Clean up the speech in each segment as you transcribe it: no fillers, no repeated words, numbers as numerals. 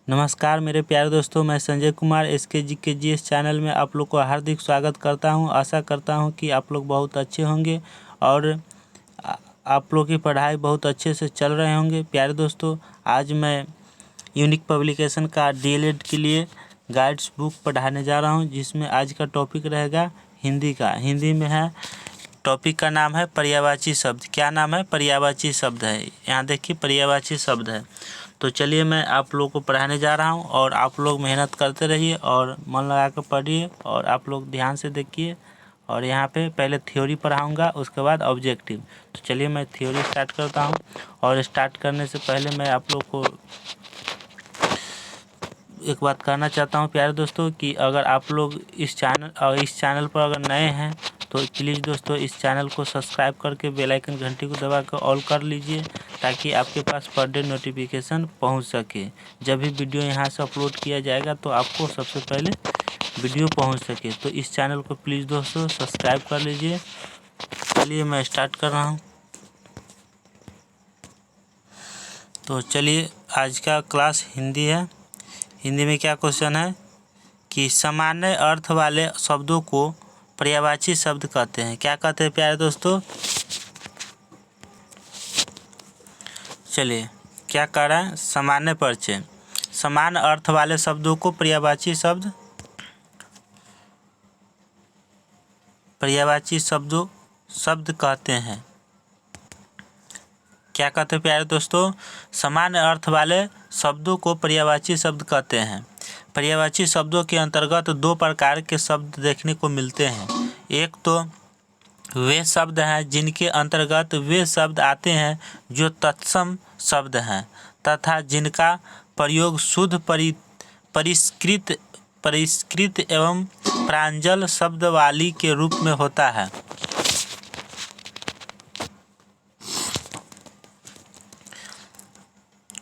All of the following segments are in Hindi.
नमस्कार मेरे प्यारे दोस्तों, मैं संजय कुमार SKGKGS चैनल में आप लोग को हार्दिक स्वागत करता हूं। आशा करता हूं कि आप लोग बहुत अच्छे होंगे और आप लोग की पढ़ाई बहुत अच्छे से चल रहे होंगे। प्यारे दोस्तों, आज मैं यूनिक पब्लिकेशन का DLED के लिए गाइड्स बुक पढ़ाने जा रहा हूं, जिसमें आज का टॉपिक रहेगा हिंदी का। हिंदी में है, टॉपिक का नाम है पर्यायवाची शब्द। क्या नाम है? पर्यायवाची शब्द है। यहाँ देखिए पर्यायवाची शब्द है। तो चलिए मैं आप लोग को पढ़ाने जा रहा हूँ और आप लोग मेहनत करते रहिए और मन लगा कर पढ़िए और आप लोग ध्यान से देखिए। और यहाँ पे पहले थ्योरी पढ़ाऊँगा, उसके बाद ऑब्जेक्टिव। तो चलिए मैं थ्योरी स्टार्ट करता हूँ। और स्टार्ट करने से पहले मैं आप लोग को एक बात कहना चाहता हूँ प्यारे दोस्तों, कि अगर आप लोग इस चैनल पर अगर नए हैं तो प्लीज़ दोस्तों इस चैनल को सब्सक्राइब करके बेल आइकन घंटी को दबा कर ऑल कर लीजिए, ताकि आपके पास पर डे नोटिफिकेशन पहुंच सके। जब भी वीडियो यहां से अपलोड किया जाएगा तो आपको सबसे पहले वीडियो पहुंच सके। तो इस चैनल को प्लीज़ दोस्तों सब्सक्राइब कर लीजिए। चलिए मैं स्टार्ट कर रहा हूँ। तो चलिए आज का क्लास हिंदी है। हिंदी में क्या क्वेश्चन है कि सामान्य अर्थ वाले शब्दों को पर्यायवाची शब्द कहते हैं। क्या कहते हैं प्यारे दोस्तों? चलिए क्या कह रहा है? सामान्य परिचय। समान अर्थ वाले शब्दों को पर्यायवाची शब्द कहते हैं। क्या कहते हैं प्यारे दोस्तों? समान अर्थ वाले शब्दों को पर्यायवाची शब्द कहते हैं। पर्यायवाची शब्दों के अंतर्गत दो प्रकार के शब्द देखने को मिलते हैं। एक तो वे शब्द हैं जिनके अंतर्गत वे शब्द आते हैं जो तत्सम शब्द हैं तथा जिनका प्रयोग शुद्ध परिष्कृत एवं प्रांजल शब्दावली के रूप में होता है।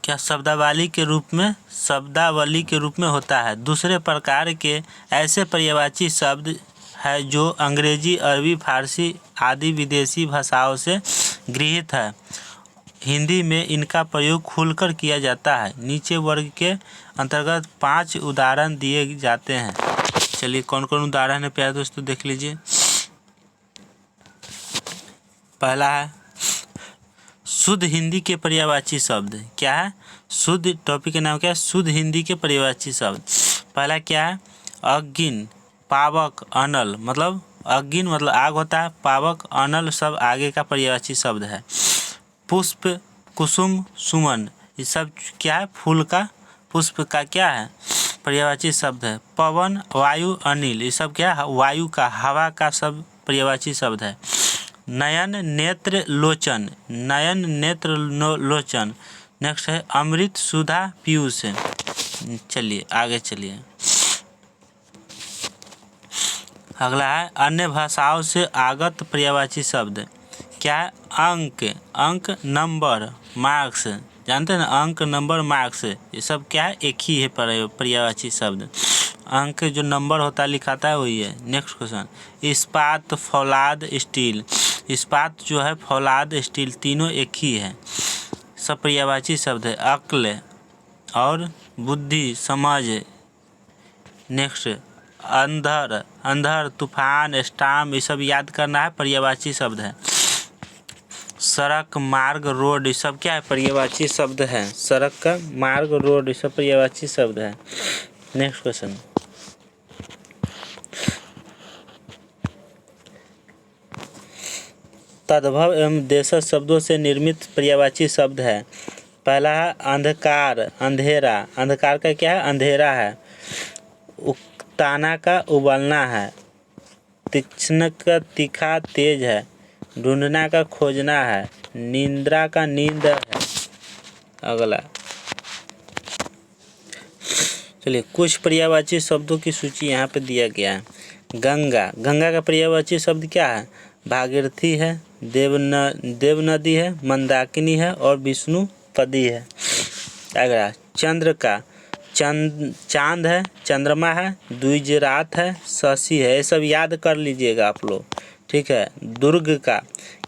क्या शब्दावली के रूप में होता है। दूसरे प्रकार के ऐसे पर्यायवाची शब्द है जो अंग्रेजी, अरबी, फारसी आदि विदेशी भाषाओं से गृहीत है। हिंदी में इनका प्रयोग खुलकर किया जाता है। नीचे वर्ग के अंतर्गत 5 उदाहरण दिए जाते हैं। चलिए कौन कौन उदाहरण है प्यारे दोस्तों देख लीजिए। पहला है शुद्ध हिंदी के पर्यायवाची शब्द। क्या है? शुद्ध, टॉपिक का नाम क्या है? शुद्ध हिंदी के पर्यायवाची शब्द। पहला क्या है? अग्नि, पावक, अनल। मतलब अग्नि मतलब आग होता है, पावक, अनल सब आगे का पर्यायवाची शब्द है। पुष्प, कुसुम, सुमन, ये सब क्या है? फूल का, पुष्प का क्या है? पर्यायवाची शब्द है। पवन, वायु, अनिल, ये सब क्या है? वायु का, हवा का सब पर्यायवाची शब्द है। नयन, नेत्र, लोचन, नयन, नेत्र, लोचन। नेक्स्ट है अमृत, सुधा, पीयूष। चलिए आगे चलिए। अगला है अन्य भाषाओं से आगत पर्यायवाची शब्द। क्या है? अंक, नंबर, मार्क्स। जानते हैं ना, अंक, नंबर, मार्क्स, ये सब क्या है? एक ही है पर्यायवाची शब्द। अंक जो नंबर होता है लिखाता है वही है। नेक्स्ट क्वेश्चन, इस्पात, फौलाद, स्टील। इस्पात जो है, फौलाद, स्टील, तीनों एक ही है, सब पर्यायवाची शब्द है। अक्ल और बुद्धि, समझ। नेक्स्ट अंधर, तूफान, स्टाम, ये सब याद करना है, पर्यायवाची शब्द है। सड़क, मार्ग, रोड, ये सब क्या है? पर्यायवाची शब्द है। सड़क का, मार्ग, रोड, ये सब पर्यायवाची शब्द है। नेक्स्ट क्वेश्चन, तद्भव एवं देशज शब्दों से निर्मित पर्यायवाची शब्द है। पहला है अंधकार, अंधेरा। अंधकार का क्या है? अंधेरा है। उकताना का उबलना है। तीक्ष्ण का तीखा, तेज है। ढूंढना का खोजना है। निद्रा का नींद है। अगला चलिए कुछ पर्यायवाची शब्दों की सूची यहाँ पे दिया गया है। गंगा का पर्यायवाची शब्द क्या है? भागीरथी है, देव नदी है, मंदाकिनी है और विष्णुपदी है। अगला चंद्र का चांद है, चंद्रमा है, द्विजरात है, शशि है। ये सब याद कर लीजिएगा आप लोग, ठीक है। दुर्ग का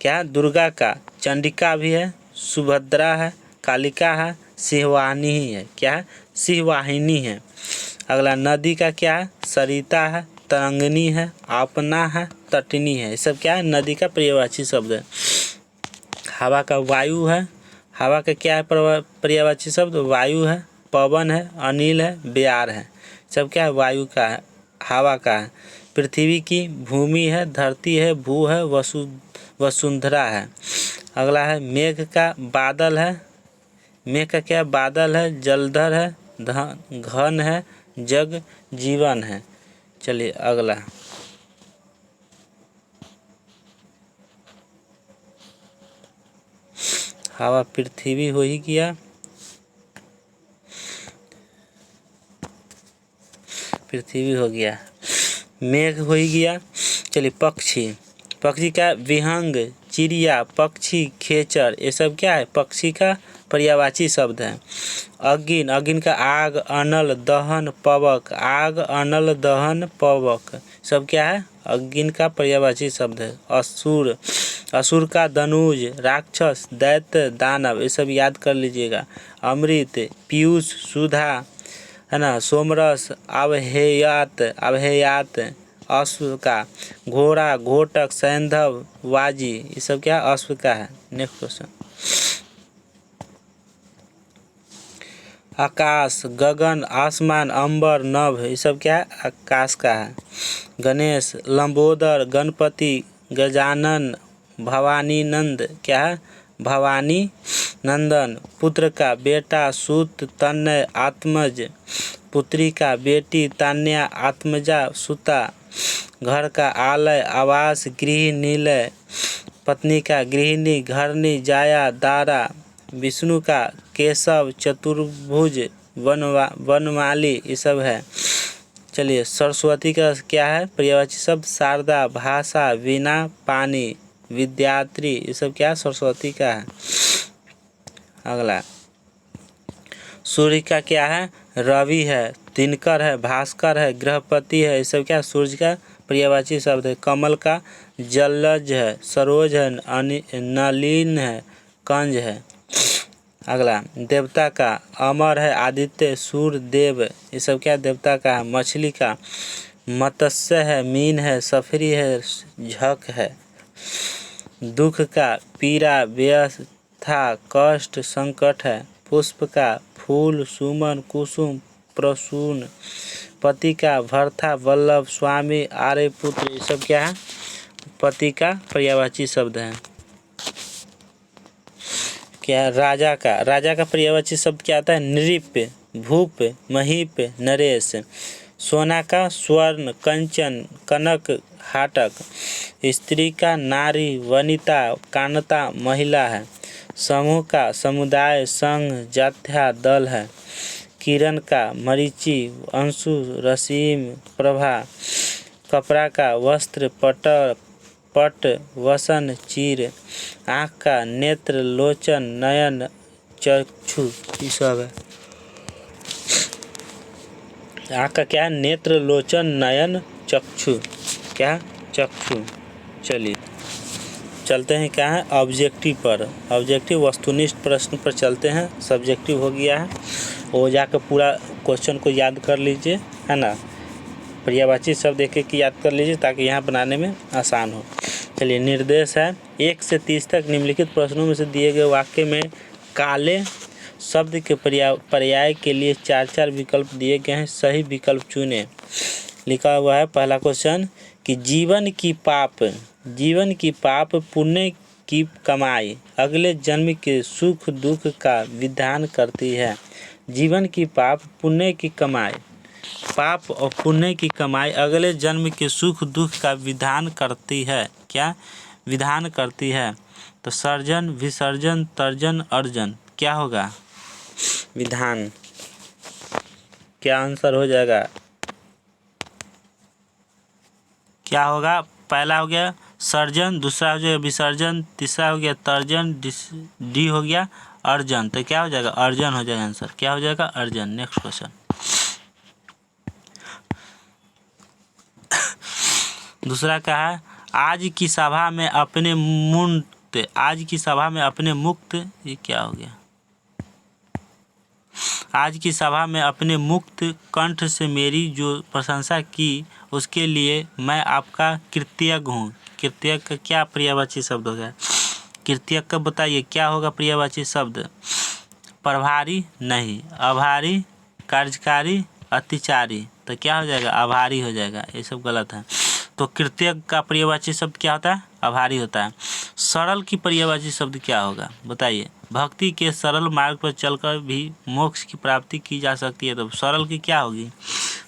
क्या? दुर्गा का चंडिका भी है, सुभद्रा है, कालिका है, सिंहवाहिनी है। क्या है? सिंहवाहिनी है। अगला नदी का क्या है? सरिता है, तरंगिणी है, आपना है, तटनी है। ये सब क्या है? नदी का पर्यायवाची शब्द है। हवा का वायु है। हवा का क्या है पर्यायवाची शब्द? वायु है, पवन है, अनिल है, ब्यार है। सब क्या है? वायु का है, हवा का है। पृथ्वी की भूमि है, धरती है, भू है, वसुंधरा है। अगला है मेघ का बादल है। मेघ का क्या? बादल है, जलधर है, घन है, जग, जीवन है। चलिए अगला। हवा पृथ्वी हो ही गया। पृथ्वी हो गया, मेघ हो ही गया। चलिए पक्षी। पक्षी का? विहंग, चिड़िया, पक्षी, खेचर। ये सब क्या है? पक्षी का पर्यायवाची शब्द है। अग्नि। अग्नि का आग, अनल, दहन, पवक। आग, अनल, दहन, पवक। सब क्या है? अग्नि का पर्यायवाची शब्द है। असुर। असुर का धनुज, राक्षस, दैत्य, दानव। ये सब याद कर लीजिएगा। अमृत, पीयूष, सुधा, है ना, सोमरस, अवहेयात, अवहेयात। अश्व का? घोड़ा, घोटक, सैंधव, वाजी। ये सब क्या? अश्व का है। Next question. आकाश, गगन, आसमान, अंबर, नभ। ये सब क्या है? आकाश का है। गणेश, लंबोदर, गणपति, गजानन, भवानी नंद। क्या है? भवानी नंदन। पुत्र का? बेटा, सूत, तनय, आत्मज। पुत्री का? बेटी, तान्या, आत्मजा, सुता। घर का? आलय, आवास, गृह, निलय। पत्नी का? गृहिणी, घरनी, जाया, दारा। विष्णु का? केशव, चतुर्भुज, वनमाली। ये सब है। चलिए सरस्वती का क्या है पर्यायवाची शब्द? शारदा, भाषा, वीणा, पानी, विद्यात्री। ये सब क्या? सरस्वती का है। अगला सूर्य का क्या है? रवि है, दिनकर है, भास्कर है, गृहपति है। ये सब क्या? सूर्य का पर्यायवाची शब्द है। कमल का? जलज है, सरोज है, नलिन है, कंज है। अगला देवता का? अमर है, आदित्य, सूर्य, देव। ये सब क्या? देवता का है। मछली का? मत्स्य है, मीन है, सफरी है, झक है। दुख का? पीड़ा, व्यथा, कष्ट, संकट है। पुष्प का? फूल, सुमन, कुसुम, प्रसून। पति का? भर्ता, वल्लभ, स्वामी, आर्यपुत्र। ये सब क्या है? पति का पर्यायवाची शब्द है। क्या? राजा का? राजा का पर्यायवाची शब्द क्या आता है? नृप, भूप, महीप, नरेश। सोना का? स्वर्ण, कंचन, कनक, हाटक। स्त्री का? नारी, वनिता, कांता, महिला है। समूह का? समुदाय, संघ, जात्या, दल है। किरण का? मरीचि, अंशु, रसीम, प्रभा। कपड़ा का? वस्त्र, पट, वसन, चीर। आँख का? नेत्र, लोचन, नयन, चक्षु। ये सब है। आँख का क्या है? नेत्र, लोचन, नयन, चक्षु। क्या? चक्षु। चलिए चलते हैं क्या है ऑब्जेक्टिव पर। ऑब्जेक्टिव वस्तुनिष्ठ प्रश्न पर चलते हैं। सब्जेक्टिव हो गया है, वो जाकर पूरा क्वेश्चन को याद कर लीजिए, है ना। पर्यायवाची शब्द एक एक याद कर लीजिए ताकि यहाँ बनाने में आसान हो। चलिए निर्देश है 1 से 30 तक निम्नलिखित प्रश्नों में से दिए गए वाक्य में काले शब्द के पर्याय के लिए 4 विकल्प दिए गए हैं। सही विकल्प चुनें। लिखा हुआ है पहला क्वेश्चन कि जीवन की पाप पुण्य की कमाई अगले जन्म के सुख दुख का विधान करती है। जीवन की पाप पुण्य की कमाई, पाप और पुण्य की कमाई अगले जन्म के सुख दुख का विधान करती है। क्या विधान करती है? तो सर्जन, विसर्जन, तर्जन, अर्जन। क्या होगा? विधान। क्या आंसर हो जाएगा? क्या होगा? पहला हो गया सर्जन, दूसरा हो जाएगा विसर्जन, तीसरा हो गया तर्जन, डी हो गया अर्जन। तो क्या हो जाएगा? अर्जन हो जाएगा आंसर। क्या हो जाएगा? अर्जन। Next question. दूसरा क्या है? आज की सभा में अपने मुक्त, ये क्या हो गया? आज की सभा में अपने मुक्त कंठ से मेरी जो प्रशंसा की उसके लिए मैं आपका कृतज्ञ हूँ। कृतज्ञ का क्या पर्यायवाची शब्द होगा? कृतज्ञ का बताइए क्या होगा पर्यायवाची शब्द? प्रभारी नहीं, आभारी, कार्यकारी, अतिचारी। तो क्या हो जाएगा? आभारी हो जाएगा। ये सब गलत है। तो कृतज्ञ का पर्यायवाची शब्द क्या होता है? आभारी होता है। सरल की पर्यायवाची शब्द क्या होगा बताइए? भक्ति के सरल मार्ग पर चलकर भी मोक्ष की प्राप्ति की जा सकती है। तो सरल की क्या होगी?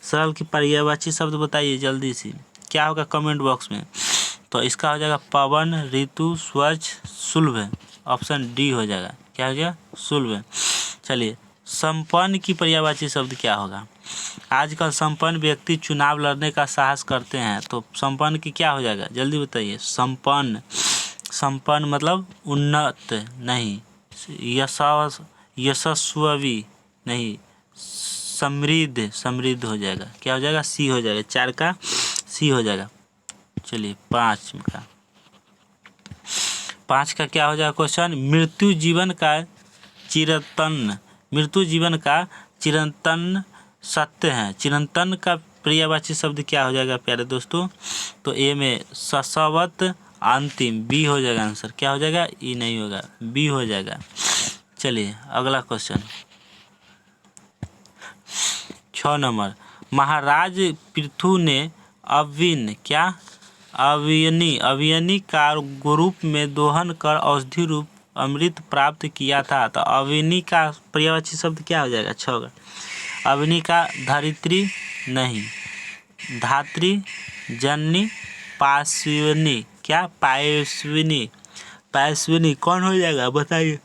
सरल की पर्यायवाची शब्द बताइए जल्दी से, क्या होगा कमेंट बॉक्स में। तो इसका हो जाएगा पवन, ऋतु, स्वच्छ, सुलभ। ऑप्शन डी हो जाएगा। क्या हो गया? सुलभ। चलिए, संपन्न की पर्यायवाची शब्द क्या होगा? आजकल संपन्न व्यक्ति चुनाव लड़ने का साहस करते हैं। तो संपन्न की क्या हो जाएगा? जल्दी बताइए। संपन्न, संपन्न मतलब उन्नत नहीं, यशस्वी नहीं, समृद्ध, समृद्ध हो जाएगा। क्या हो जाएगा? सी हो जाएगा। 4 का सी हो जाएगा। चलिए 5 का क्या हो जाएगा क्वेश्चन? मृत्यु जीवन का चिरंतन, मृत्यु जीवन का चिरंतन सत्य है। चिरंतन का पर्यायवाची शब्द क्या हो जाएगा प्यारे दोस्तों? तो ए में शाश्वत, अंतिम, बी हो जाएगा आंसर। क्या हो जाएगा? ई नहीं होगा, बी हो जाएगा। चलिए अगला क्वेश्चन 6 नंबर। महाराज पृथु ने अवियनी का रूप में दोहन कर औषधि रूप अमृत प्राप्त किया था। तो अविनी का पर्यायवाची शब्द क्या हो जाएगा? 6 का अविनी का धरित्री नहीं, धात्री, जननी, पाश्विनी। क्या? पायस्विनी, पायस्विनी कौन हो जाएगा बताइए?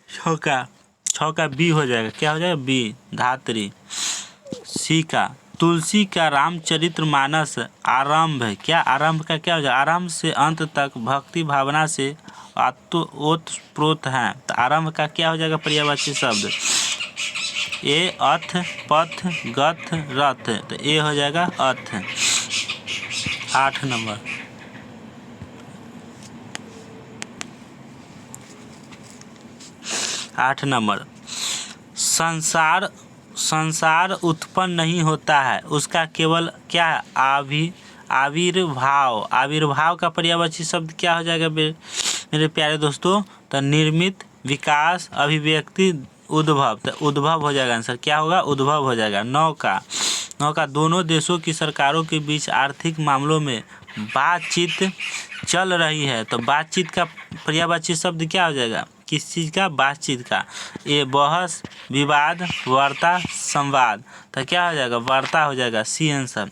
6 का बी हो जाएगा। क्या हो जाएगा? बी, धात्री। सी का तुलसी का रामचरित्र मानस आरंभ। क्या? आरंभ का क्या हो जाएगा? आरंभ से अंत तक भक्ति भावना से ओतप्रोत है। तो आरंभ का क्या हो जाएगा पर्यायवाची शब्द? ए अथ, पथ, गथ, रथ। तो ए हो जाएगा अथ। 8 नंबर। संसार उत्पन्न नहीं होता है, उसका केवल क्या है? आविर्भाव। आविर्भाव का पर्यायवाची शब्द क्या हो जाएगा मेरे प्यारे दोस्तों? तो निर्मित, विकास, अभिव्यक्ति, उद्भव। तो उद्भव हो जाएगा आंसर। क्या होगा? उद्भव हो जाएगा। 9 का दोनों देशों की सरकारों के बीच आर्थिक मामलों में बातचीत चल रही है। तो बातचीत का पर्यायवाची शब्द क्या हो जाएगा? किस चीज़ का? बातचीत का। ये बहस, विवाद, वार्ता, संवाद। तो क्या हो जाएगा? वार्ता हो जाएगा। C answer.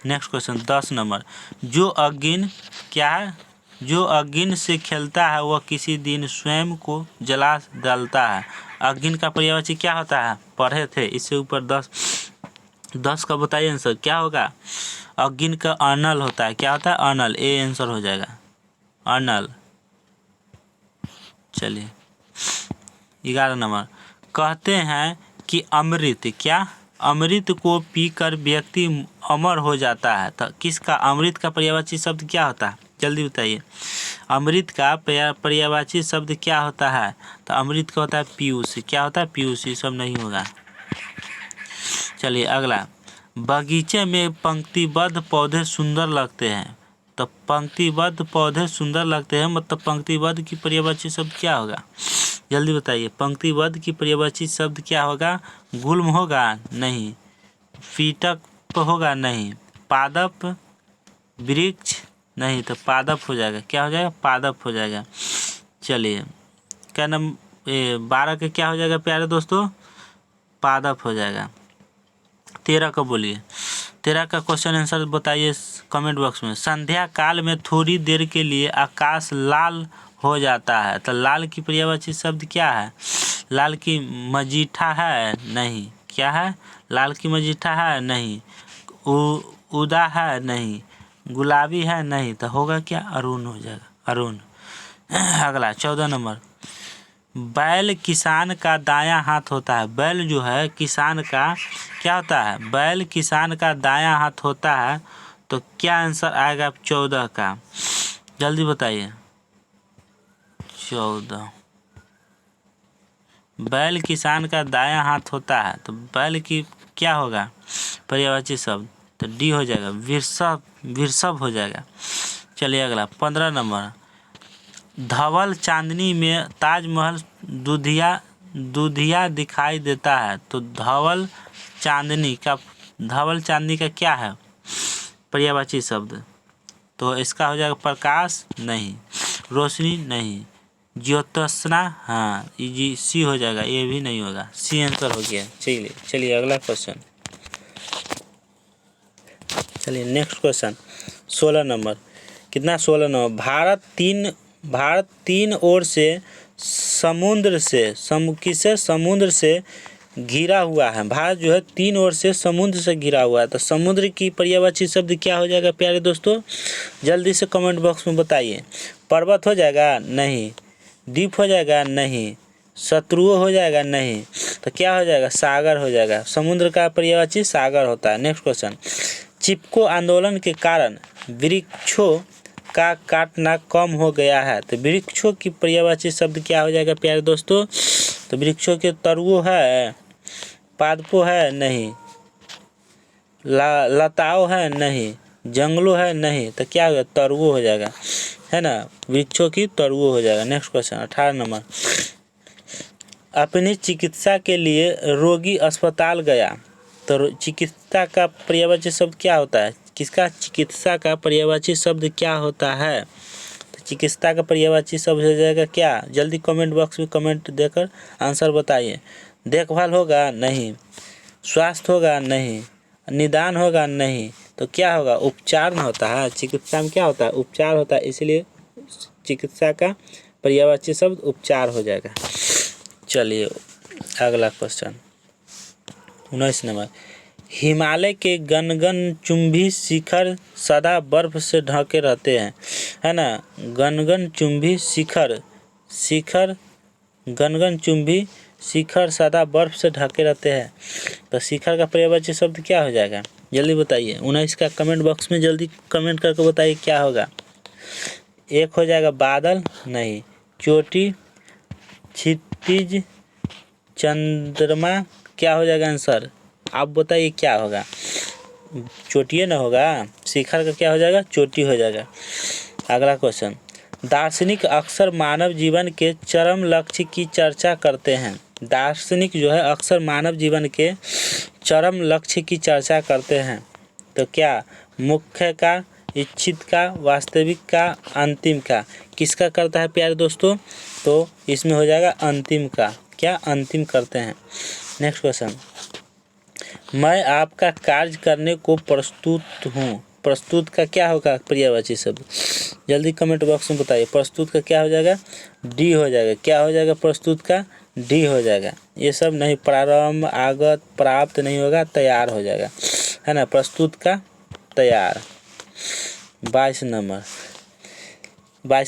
Next question 10 number. जो अग्नि क्या है? जो अग्नि से खेलता है वह किसी दिन स्वयं को जला डालता है। अग्नि का पर्यायवाची क्या होता है? पढ़े थे इससे ऊपर। 10 का बताइए आंसर क्या होगा? अग्नि का अनल होता है। क्या होता है? अनल। ए आंसर हो जाएगा, अनल। चलिए 11 नंबर। कहते हैं कि अमृत क्या? अमृत को पीकर व्यक्ति अमर हो जाता है। तो किसका? अमृत का पर्यायवाची शब्द क्या होता है? जल्दी बताइए। अमृत का पर्यायवाची शब्द क्या होता है? तो अमृत का होता है पीयूष। क्या होता है? पीयूष। ये सब नहीं होगा। चलिए अगला। बगीचे में पंक्तिबद्ध पौधे सुंदर लगते हैं। तो पंक्तिबद्ध पौधे सुंदर लगते हैं मतलब पंक्तिबद्ध की पर्यायवाची शब्द क्या होगा? जल्दी बताइए। पंक्तिबद्ध की पर्यायवाची शब्द क्या होगा? गुल्म होगा? नहीं। फीटक होगा? नहीं। पादप, वृक्ष? नहीं। तो पादप हो जाएगा। क्या हो जाएगा? पादप हो जाएगा। चलिए क्या नाम 12 का क्या हो जाएगा प्यारे दोस्तों? पादप हो जाएगा। 13 का बोलिए। 13 का क्वेश्चन आंसर बताइए कमेंट बॉक्स में। संध्या काल में थोड़ी देर के लिए आकाश लाल हो जाता है। तो लाल की पर्यायवाची शब्द क्या है? लाल की मजीठा है? नहीं। क्या है? लाल की मजीठा है? नहीं। उदा है? नहीं। गुलाबी है? नहीं। तो होगा क्या? अरुण हो जाएगा, अरुण। अगला 14 नंबर। बैल किसान का दायां हाथ होता है। बैल जो है किसान का क्या होता है? बैल किसान का दायां हाथ होता है। तो क्या आंसर आएगा 14 का? जल्दी बताइए। 14 बैल किसान का दायां हाथ होता है, तो बैल की क्या होगा पर्यायवाची शब्द, तो डी हो जाएगा, वृषभ, वृषभ हो जाएगा। चलिए अगला 15 नंबर, धवल चांदनी में ताजमहल दूधिया दूधिया दिखाई देता है, तो धवल चांदनी का क्या है पर्यायवाची शब्द, तो इसका हो जाएगा प्रकाश नहीं, रोशनी नहीं, ज्योत्सना, हाँ ये सी हो जाएगा, ये भी नहीं होगा, सी आंसर हो गया। चलिए अगला क्वेश्चन, चलिए नेक्स्ट क्वेश्चन 16 नंबर, कितना 16 नंबर, भारत तीन ओर से समुद्र से घिरा हुआ है। भारत जो है तीन ओर से समुद्र से घिरा हुआ है, तो समुद्र की पर्यायवाची शब्द क्या हो जाएगा प्यारे दोस्तों, जल्दी से कमेंट बॉक्स में बताइए। पर्वत हो जाएगा नहीं, द्वीप हो जाएगा नहीं, शत्रुओं हो जाएगा नहीं, तो क्या हो जाएगा सागर हो जाएगा। समुद्र का पर्यायवाची सागर होता है। नेक्स्ट क्वेश्चन, चिपको आंदोलन के कारण वृक्षों का काटना कम हो गया है, तो वृक्षों की पर्यायवाची शब्द क्या हो जाएगा प्यारे दोस्तों, तो वृक्षों के तरुओं है, पादपों है नहीं, लताओं है नहीं, जंगलों है नहीं, तो क्या होगा तरुओं हो जाएगा, है ना, वृक्षों की तरुओं हो जाएगा। नेक्स्ट क्वेश्चन 18 नंबर, अपनी चिकित्सा के लिए रोगी अस्पताल गया, तो चिकित्सा का पर्यायवाची शब्द क्या होता है, किसका चिकित्सा का पर्यायवाची शब्द क्या होता है, तो चिकित्सा का पर्यायवाची शब्द हो जाएगा क्या, जल्दी कमेंट बॉक्स में कमेंट देकर आंसर बताइए। देखभाल होगा नहीं, स्वास्थ्य होगा नहीं, निदान होगा नहीं, तो क्या होगा उपचार न होता है, चिकित्सा में क्या होता है उपचार होता है, इसलिए चिकित्सा का पर्यायवाची शब्द उपचार हो जाएगा। चलिए अगला क्वेश्चन 19 नंबर, हिमालय के गगन चुंबी शिखर सदा बर्फ से ढके रहते हैं, है ना, गगन चुंबी शिखर सदा बर्फ से ढके रहते हैं, तो शिखर का पर्यायवाची शब्द क्या हो जाएगा, जल्दी बताइए। 19 का कमेंट बॉक्स में जल्दी कमेंट करके बताइए क्या होगा। एक हो जाएगा बादल नहीं, चोटी, क्षितिज, चंद्रमा, क्या हो जाएगा आंसर, आप बताइए क्या होगा, चोटी ना होगा, शिखर का क्या हो जाएगा चोटी हो जाएगा। अगला क्वेश्चन, दार्शनिक अक्सर मानव जीवन के चरम लक्ष्य की चर्चा करते हैं, दार्शनिक जो है अक्सर मानव जीवन के चरम लक्ष्य की चर्चा करते हैं, तो क्या मुख्य का, इच्छित का, वास्तविक का, अंतिम का, किसका करता है प्यारे दोस्तों, तो इसमें हो जाएगा अंतिम का, क्या अंतिम करते हैं। नेक्स्ट क्वेश्चन, मैं आपका कार्य करने को प्रस्तुत हूँ, प्रस्तुत का क्या होगा पर्यायवाची शब्द, जल्दी कमेंट बॉक्स में बताइए। प्रस्तुत का क्या हो जाएगा डी हो जाएगा, क्या हो जाएगा प्रस्तुत का डी हो जाएगा, ये सब नहीं, प्रारंभ, आगत, प्राप्त नहीं होगा, तैयार हो जाएगा, है ना, प्रस्तुत का तैयार। 22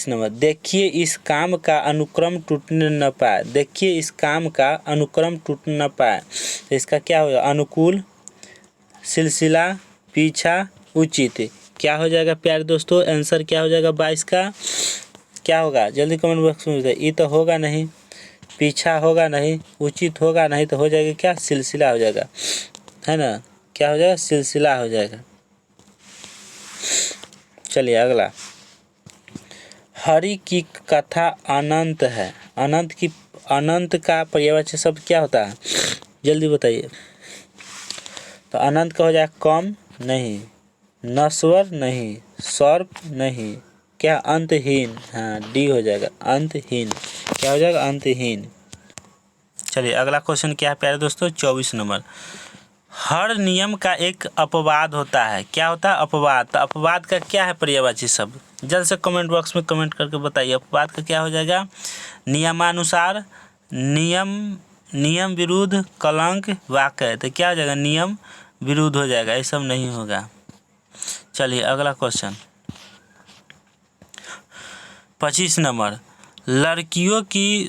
नंबर, देखिए इस काम का अनुक्रम टूटने न पाए, देखिए इस काम का अनुक्रम टूट न पाए, तो इसका क्या होगा अनुकूल, सिलसिला, पीछा, उचित, क्या हो जाएगा प्यारे दोस्तों आंसर क्या हो जाएगा 22 का, क्या होगा जल्दी कमेंट बॉक्स में बताइए। ये तो होगा नहीं, पीछा होगा नहीं, उचित होगा नहीं, तो हो जाएगा क्या सिलसिला हो जाएगा, है ना, क्या हो जाएगा सिलसिला हो जाएगा। चलिए अगला, हरि की कथा अनंत है, अनंत का पर्यायवाची शब्द क्या होता है जल्दी बताइए, तो अनंत का हो जाएगा कम नहीं, नश्वर नहीं, सर्प नहीं, क्या अंतहीन, हाँ डी हो जाएगा अंतहीन, क्या हो जाएगा अंतहीन। चलिए अगला क्वेश्चन क्या है प्यारे दोस्तों 24 नंबर, हर नियम का एक अपवाद होता है, क्या होता है अपवाद, तो अपवाद का क्या है पर्यायवाची शब्द, जल्द से कमेंट बॉक्स में कमेंट करके बताइए। अपवाद का क्या हो जाएगा नियमानुसार, नियम विरुद्ध, कलंक, वाक्य, तो क्या हो जाएगा नियम विरुद्ध हो जाएगा, ये सब नहीं होगा। चलिए अगला क्वेश्चन 25 नंबर, लड़कियों की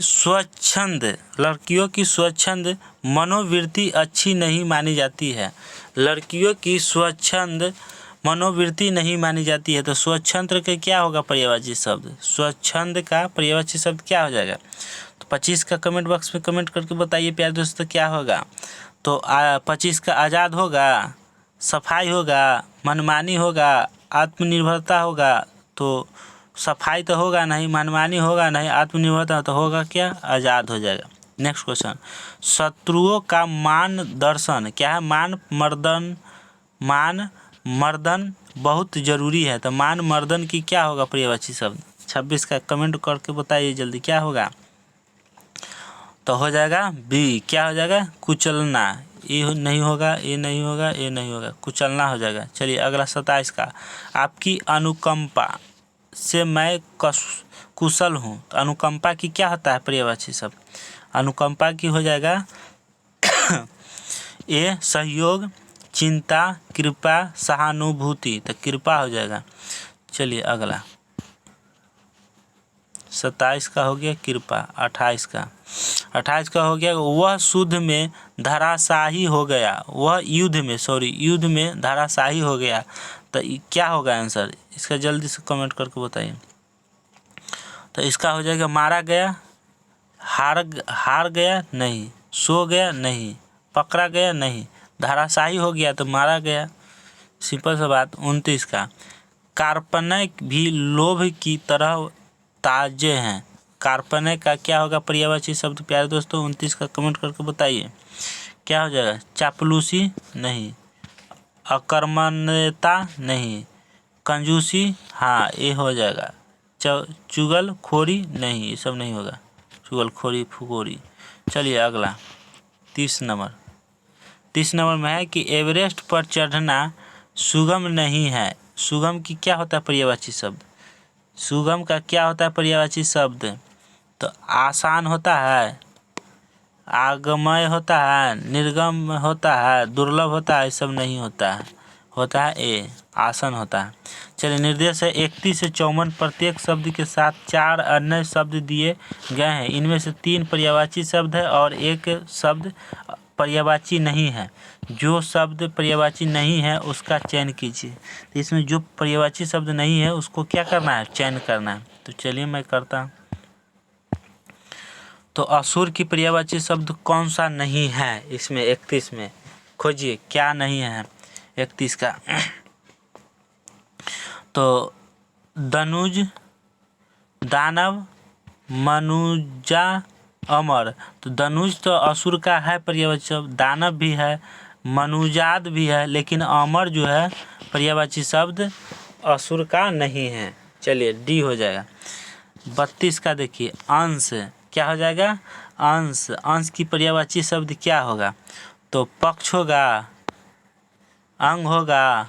स्वच्छंद मनोवृत्ति अच्छी नहीं मानी जाती है, लड़कियों की स्वच्छंद मनोवृत्ति नहीं मानी जाती है, तो स्वच्छंद का क्या होगा पर्यायवाची शब्द, स्वच्छंद का पर्यायवाची शब्द क्या हो जाएगा, तो तो 25 का कमेंट बॉक्स में कमेंट करके बताइए प्यारे दोस्तों क्या होगा। तो 25 का आज़ाद होगा, सफाई होगा, मनमानी होगा, आत्मनिर्भरता होगा। तो सफाई तो होगा नहीं, मनमानी होगा नहीं, आत्मनिर्भरता तो होगा क्या, आज़ाद हो जाएगा। नेक्स्ट क्वेश्चन, शत्रुओं का मान दर्शन क्या है, मान मर्दन बहुत जरूरी है। तो मान मर्दन की क्या होगा पर्यायवाची शब्द। 26 का कमेंट करके बताइए जल्दी क्या होगा। तो हो जाएगा बी, क्या हो जाएगा, कुचलना। ये नहीं होगा, ये नहीं होगा, ये नहीं होगा, कुचलना हो जाएगा। चलिए अगला 27 का, आपकी अनुकंपा से मैं कुशल हूँ। तो अनुकंपा की क्या होता है पर्यायवाची शब्द, अनुकंपा की हो जाएगा ये सहयोग, चिंता, कृपा, सहानुभूति। तो कृपा हो जाएगा। चलिए अगला 27 का हो गया कृपा। 28 का हो गया, वह युद्ध में धराशायी हो गया, वह युद्ध में धराशायी हो गया। तो क्या होगा आंसर इसका, जल्दी से कमेंट करके बताइए। तो इसका हो जाएगा मारा गया, हार गया नहीं, सो गया नहीं, पकड़ा गया नहीं, धराशायी हो गया तो मारा गया, सिंपल सा बात। 29 का, कार्पण्य भी लोभ की तरह ताजे हैं। कार्पण्य का क्या होगा पर्यायवाची शब्द प्यारे दोस्तों, 29 का कमेंट करके बताइए क्या हो जाएगा, चापलूसी नहीं, अकर्मण्यता नहीं, कंजूसी, हाँ ये हो जाएगा, चुगलखोरी नहीं, ये सब नहीं होगा, चुगलखोरी फुकोरी। चलिए अगला 30 नंबर में है कि एवरेस्ट पर चढ़ना सुगम नहीं है। सुगम की क्या होता है पर्यायवाची शब्द, सुगम का क्या होता है पर्यायवाची शब्द। तो आसान होता है, आगमय होता है, निर्गम होता है, दुर्लभ होता है, ये सब नहीं होता है, होता है ए, आसान होता है। चलिए निर्देश है 31 से 54 प्रत्येक शब्द के साथ 4 अन्य शब्द दिए गए हैं। इनमें से 3 पर्यायवाची शब्द है और 1 शब्द पर्यायवाची नहीं है। जो शब्द पर्यायवाची नहीं है उसका चयन कीजिए। तो इसमें जो पर्यायवाची शब्द नहीं है उसको क्या करना है, चयन करना है। तो चलिए मैं करता हूँ। तो असुर की पर्यायवाची शब्द कौन सा नहीं है इसमें, 31 में खोजिए क्या नहीं है 31 का। तो दनुज, दानव, मनुजा, अमर। तो दनुज तो असुर का है पर्यायवाची शब्द, दानव भी है, मनुजाद भी है, लेकिन अमर जो है पर्यायवाची शब्द असुर का नहीं है। चलिए डी हो जाएगा। 32 का देखिए, अंश क्या हो जाएगा, अंश की पर्यायवाची शब्द क्या होगा। तो पक्ष होगा, अंग होगा,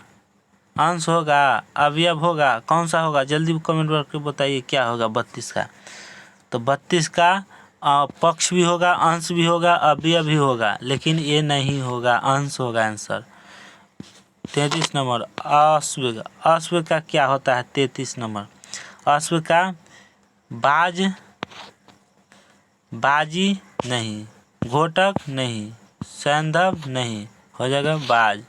अंश होगा, अवयव होगा, कौन सा होगा जल्दी कमेंट करके बताइए क्या होगा 32 का। तो 32 का पक्ष भी होगा, अंश भी होगा, अवयव भी होगा, लेकिन ये नहीं होगा, अंश होगा आंसर। 33 नंबर अश्व, अश्व का क्या होता है 33 नंबर, अश्व का बाज, बाजी नहीं, घोटक नहीं, सैंधव नहीं, हो जाएगा बाज।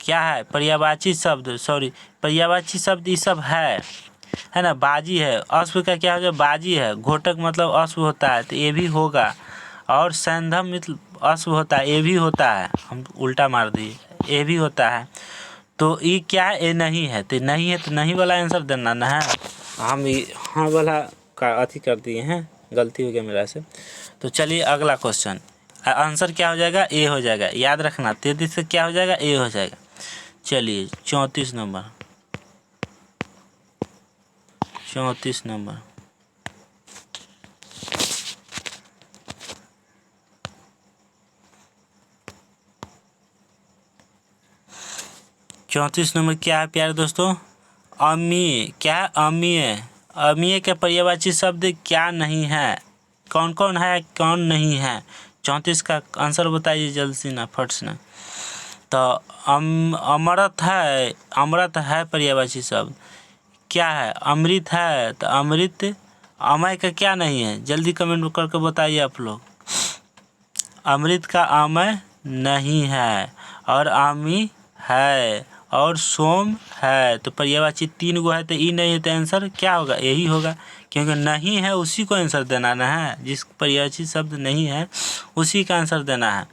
क्या है पर्यायवाची शब्द, पर्यायवाची शब्द ये सब है ना, बाजी है, अश्व का क्या हो जाएगा, बाजी है, घोटक मतलब अश्व होता है तो ये भी होगा, और सैंधव मतलब अश्व होता है ये भी होता है, हम उल्टा मार दिए, ये भी होता है। तो ये क्या है, ये नहीं है, तो नहीं है तो नहीं वाला आंसर देना ना है, हम हाँ वाला का अथी कर दिए हैं, गलती हो गया मेरा से। तो चलिए अगला क्वेश्चन, आंसर क्या हो जाएगा, ए हो जाएगा, याद रखना 33 से क्या हो जाएगा, ए हो जाएगा। चलिए 34 नंबर, 34 नंबर, क्या है प्यारे दोस्तों, अमीय। क्या है अमीय, अमीय के पर्यायवाची शब्द क्या नहीं है, कौन कौन है कौन नहीं है। 34 का आंसर बताइए जल्द से ना, फट से ना। तो अमृत है, अमृत है पर्यायवाची शब्द, क्या है अमृत है, तो अमृत, अमय का क्या नहीं है जल्दी कमेंट करके बताइए आप लोग। अमृत का अमय नहीं है, और आमी है, और सोम है। तो पर्यायवाची 3 गो है तो ई नहीं है तो आंसर क्या होगा, यही होगा, क्योंकि नहीं है उसी को आंसर देना ना है, जिस पर्यायवाची शब्द नहीं है उसी का आंसर देना है,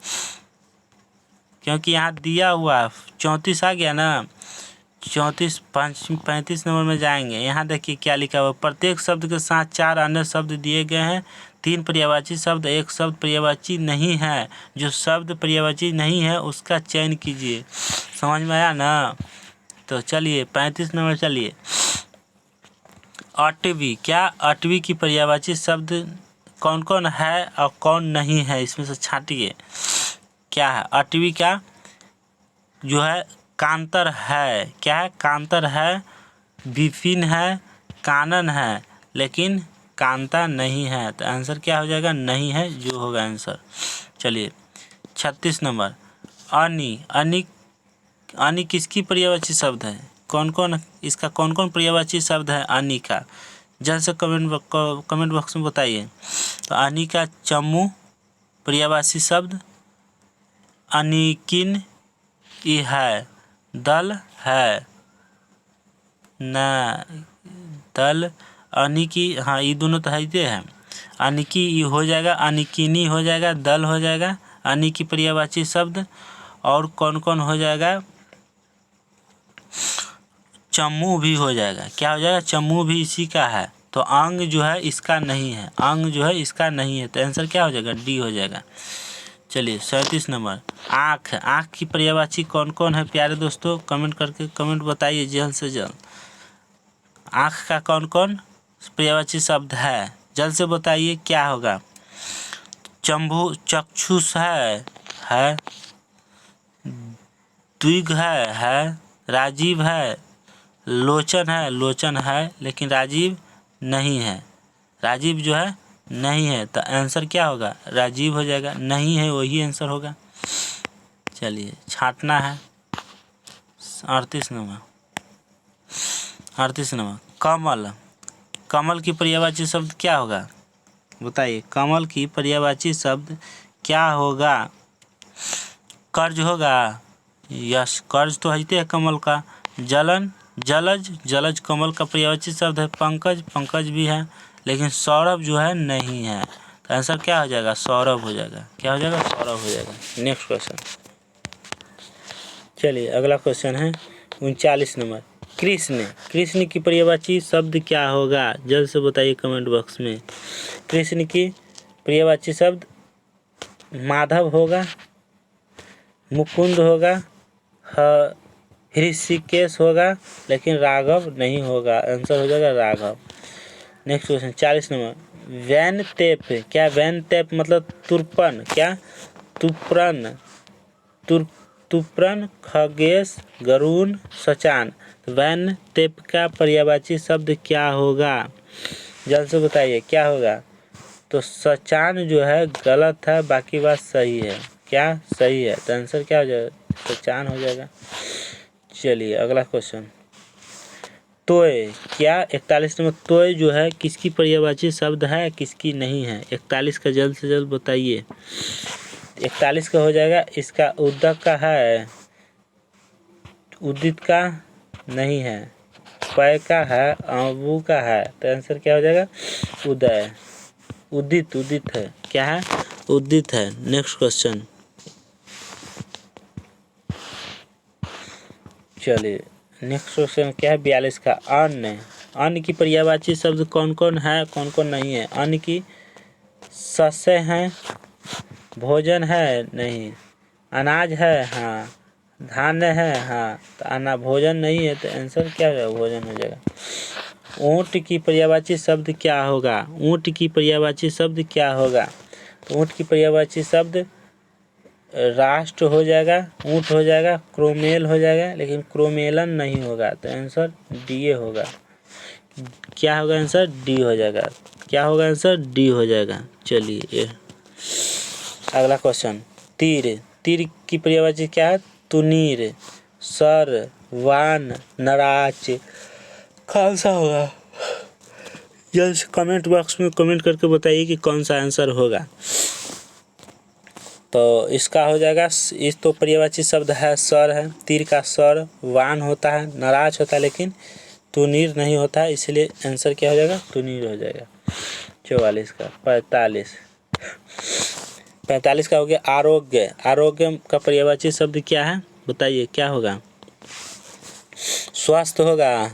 क्योंकि यहाँ दिया हुआ 34 आ गया ना। 34 35 नंबर में जाएंगे। यहाँ देखिए क्या लिखा हुआ, प्रत्येक शब्द के साथ 4 अन्य शब्द दिए गए हैं, 3 पर्यायवाची शब्द, 1 शब्द पर्यायवाची नहीं है। जो शब्द पर्यायवाची नहीं है उसका चयन कीजिए। समझ में आया ना। तो चलिए 35 नंबर चलिए। 8वीं, क्या 8वीं की पर्यायवाची शब्द कौन कौन है और कौन नहीं है, इसमें से छांटिए। क्या है 8वीं का जो है, कांतर है। क्या है, कांतर है, विपिन है, कानन है, लेकिन कांता नहीं है। तो आंसर क्या हो जाएगा, नहीं है जो होगा आंसर। चलिए 36 नंबर, अनि। अनि किसकी पर्यायवाची शब्द है, कौन कौन इसका कौन कौन पर्यायवाची शब्द है अनि का, जल्द से कमेंट बॉक्स में बताइए। तो अनि का चम्मू पर्यायवाची शब्द, अनिकिन ई है, दल है ना, दल अनिकी, हाँ ये दोनों तो है हैं। अनिकी ई हो जाएगा, अनिकिनी हो जाएगा, दल हो जाएगा, अनि की पर्यायवाची शब्द। और कौन कौन हो जाएगा, चम्मू भी हो जाएगा। क्या हो जाएगा, चम्मू भी इसी का है। तो अंग जो है इसका नहीं है, अंग जो है इसका नहीं है। तो आंसर क्या हो जाएगा, डी हो जाएगा। चलिए 37 नंबर, आँख। आँख की पर्यायवाची कौन कौन है प्यारे दोस्तों, कमेंट करके कमेंट बताइए जल्द से जल्द। आँख का कौन कौन पर्यायवाची शब्द है, जल्द से बताइए क्या होगा। चंभु चक्षुष है, द्विग है, राजीव है, लोचन है, लेकिन राजीव नहीं है। राजीव जो है नहीं है, तो आंसर क्या होगा, राजीव हो जाएगा। नहीं है वही आंसर होगा। चलिए छांटना है। 38 नंबर, कमल। कमल की पर्यायवाची शब्द क्या होगा, बताइए। कमल की पर्यायवाची शब्द क्या होगा, कर्ज होगा। यस, कर्ज तो है कमल का। जलन, जलज कमल का पर्यायवाची शब्द है। पंकज भी है, लेकिन सौरभ जो है नहीं है। तो आंसर क्या हो जाएगा, सौरभ हो जाएगा। क्या हो जाएगा, सौरभ हो जाएगा। Next question. चलिए अगला क्वेश्चन है 39 नंबर, कृष्ण की पर्यायवाची शब्द क्या होगा, जल्द से बताइए कमेंट बॉक्स में। कृष्ण की पर्यायवाची शब्द माधव होगा, मुकुंद होगा, ऋषिकेश होगा, लेकिन राघव नहीं होगा। आंसर हो जाएगा राघव। नेक्स्ट क्वेश्चन 40 नंबर, वैनतेप। क्या वैनतेप मतलब तुरपन, क्या तुपरन, खगेश, गरुण, सचान। वैनतेप का पर्यायवाची शब्द क्या होगा, जल्द से बताइए क्या होगा। तो सचान जो है गलत है, बाकी बात सही है। क्या सही है, तो आंसर क्या हो जाएगा, सचान हो जाएगा। चलिए अगला क्वेश्चन, तोय। क्या 41 नंबर, तोय जो है किसकी पर्यायवाची शब्द है, किसकी नहीं है। 41 का जल्द से जल्द बताइए। 41 का हो जाएगा, इसका उदक का है, उदित का नहीं है, पय का है, अबू का है। तो आंसर क्या हो जाएगा, उदय, उदित है। क्या है, उदित है। Next question. चलिए नेक्स्ट क्वेश्चन क्या है 42 का, अन्न की पर्यायवाची शब्द कौन कौन है, कौन कौन नहीं है। अन्न की सस्य है, भोजन है नहीं, अनाज है हाँ, धान्य है हाँ। तो भोजन नहीं है, तो आंसर क्या होगा, भोजन हो जाएगा। ऊँट की पर्यायवाची शब्द क्या होगा, ऊँट की पर्यायवाची शब्द क्या होगा। तो ऊँट की पर्यायवाची शब्द राष्ट्र हो जाएगा, ऊँट हो जाएगा, क्रोमेल हो जाएगा, लेकिन क्रोमेलन नहीं होगा। तो आंसर डी होगा। क्या होगा आंसर, डी हो जाएगा। क्या होगा आंसर, डी हो जाएगा। चलिए अगला क्वेश्चन, तीर की पर्यायवाची क्या है, तुनीर, सर, वान, नराच। कौन सा होगा, जल्द कमेंट बॉक्स में कमेंट करके बताइए कि कौन सा आंसर होगा। तो इसका हो जाएगा इस तो पर्यायवाची शब्द है सर है, तीर का सर, वान होता है, नाराज होता है लेकिन तुनीर नहीं होता है, इसलिए आंसर क्या हो जाएगा तुनीर हो जाएगा। 44 का 45 का हो गया आरोग्य। आरोग्य का पर्यायवाची शब्द क्या है बताइए क्या होगा? स्वस्थ होगा,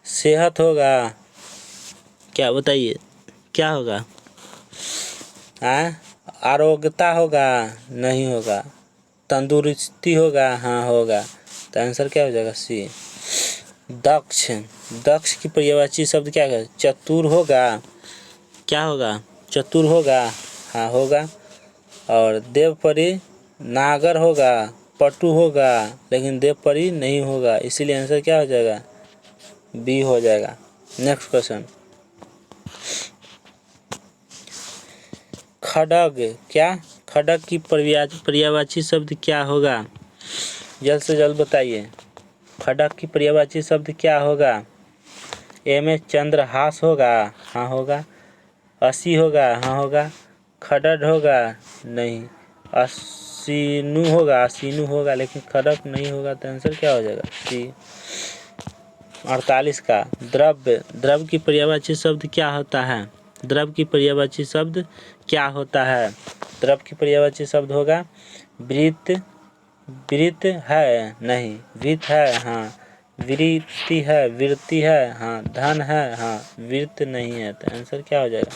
सेहत होगा, क्या बताइए क्या होगा? आरोग्यता होगा नहीं होगा, तंदुरुस्ती होगा हाँ होगा, तो आंसर क्या हो जाएगा सी। दक्ष। दक्ष की पर्यायवाची शब्द क्या है? चतुर होगा, क्या होगा? चतुर होगा हाँ होगा। और देवपरी नागर होगा, पटु होगा लेकिन देवपरी नहीं होगा, इसीलिए आंसर क्या हो जाएगा? बी हो जाएगा। नेक्स्ट क्वेश्चन, खड्ग। क्या खड्ग की पर्यायवाची शब्द क्या होगा? जल्द से जल्द बताइए। खड्ग की पर्यायवाची शब्द क्या होगा? ए में चंद्रहास होगा हाँ होगा, असी होगा हाँ होगा, खड्ड होगा नहीं, असीनु होगा असीनु होगा लेकिन खड्ग नहीं होगा, तो आंसर क्या हो जाएगा सी। 48 का द्रव्य। द्रव्य की पर्यायवाची शब्द क्या होता है? द्रव्य की पर्यायवाची शब्द क्या होता है? द्रव्य की पर्यायवाची शब्द होगा वृत्त। वृत्त है नहीं, वृत्त है हाँ, वृत्ति है, वृत्ति है हाँ, धन है हाँ, वृत्त नहीं है, तो आंसर क्या हो जाएगा?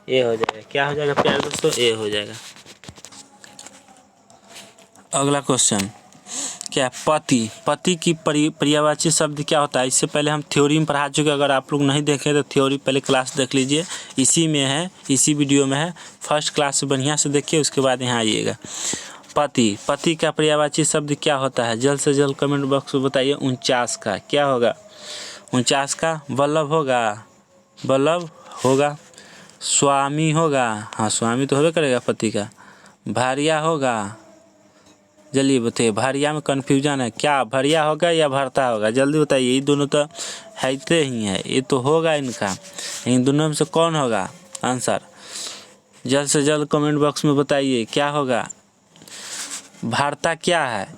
ए हो जाएगा। क्या हो जाएगा प्यारे दोस्तों? ए हो जाएगा। अगला क्वेश्चन क्या? पति। पति की पर्यायवाची शब्द क्या होता है? इससे पहले हम थ्योरी में पढ़ा चुके, अगर आप लोग नहीं देखे तो थ्योरी पहले क्लास देख लीजिए, इसी में है, इसी वीडियो में है, फर्स्ट क्लास से बढ़िया से देखिए उसके बाद यहाँ आइएगा। पति। पति का पर्यायवाची शब्द क्या होता है? जल्द से जल्द कमेंट बॉक्स में बताइए। 49 का क्या होगा? 49 का वल्लभ होगा, वल्लभ होगा, स्वामी होगा हाँ स्वामी तो होबे करेगा पति का, भारिया होगा, जल्दी बताइए। भारिया में कन्फ्यूजन है, क्या भरिया होगा या भरता होगा? जल्दी बताइए, ये दोनों तो हैते ही है, ये तो होगा इनका, इन दोनों में से कौन होगा आंसर? जल्द से जल्द कमेंट बॉक्स में बताइए क्या होगा। भारता क्या है?